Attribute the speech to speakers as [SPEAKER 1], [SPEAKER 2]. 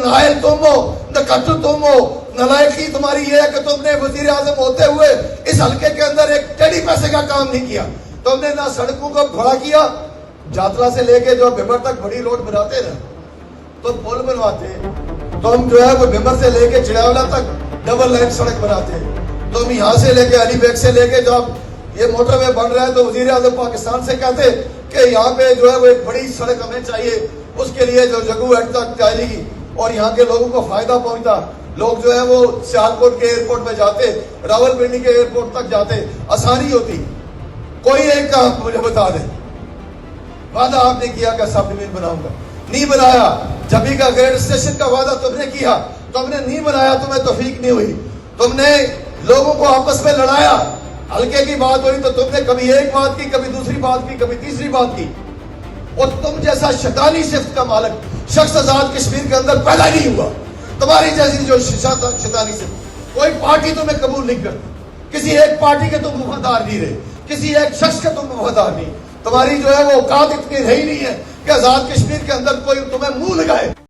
[SPEAKER 1] Nile تم ہو، nectar تم ہو، نلائکی تمہاری یہ ہے کہ تم نے وزیر اعظم ہوتے ہوئے اس حلقے کے اندر ایک ٹیڑھی پیسے کا کام نہیں کیا. تم نے نہ سڑکوں کو کھڑا کیا، جاتلا سے لے کے جو بھمر تک بڑی روڈ بناتے نا، تم پل بنواتے، تم جو ہے وہ بھمر سے لے کے چڑیاولا تک ڈبل لائن سڑک بناتے، تم یہاں سے لے کے علی بیگ سے لے کے جب یہ موٹر وے بن رہا ہے تو وزیر اعظم پاکستان سے کہتے کہ یہاں پہ جو ہے وہ ایک بڑی سڑک ہمیں چاہیے، اس کے لیے جو جگو ہیڈ تک جائے گی اور یہاں کے لوگوں کو فائدہ پہنچتا. لوگ جو ہے وہ سیالکوٹ کے ایئرپورٹ میں جاتے، راول پنڈی کے ایئرپورٹ تک جاتے، آسانی ہوتی. کوئی ایک کام مجھے بتا دیں، وعدہ آپ نے کیا کہ سب زمین بناؤں گا، نہیں بنایا. جبھی کا گریڈ اسٹیشن کا وعدہ تم نے کیا، تم نے نہیں بنایا، تمہیں توفیق نہیں ہوئی. تم نے لوگوں کو آپس میں لڑایا، ہلکے کی بات ہوئی تو تم نے کبھی ایک بات کی، کبھی دوسری بات کی، کبھی تیسری بات کی. اور تم جیسا شیطانی صفت کا مالک شخص آزاد کشمیر کے اندر پیدا نہیں ہوا. تمہاری جیسی جو شیطانی صفت کوئی پارٹی تمہیں قبول نہیں کرتی، کسی ایک پارٹی کے تم وفادار نہیں رہے، کسی ایک شخص کے تم وفادار نہیں. تمہاری جو ہے وہ اوقات اتنی رہی نہیں ہے کہ آزاد کشمیر کے اندر کوئی تمہیں منہ لگائے.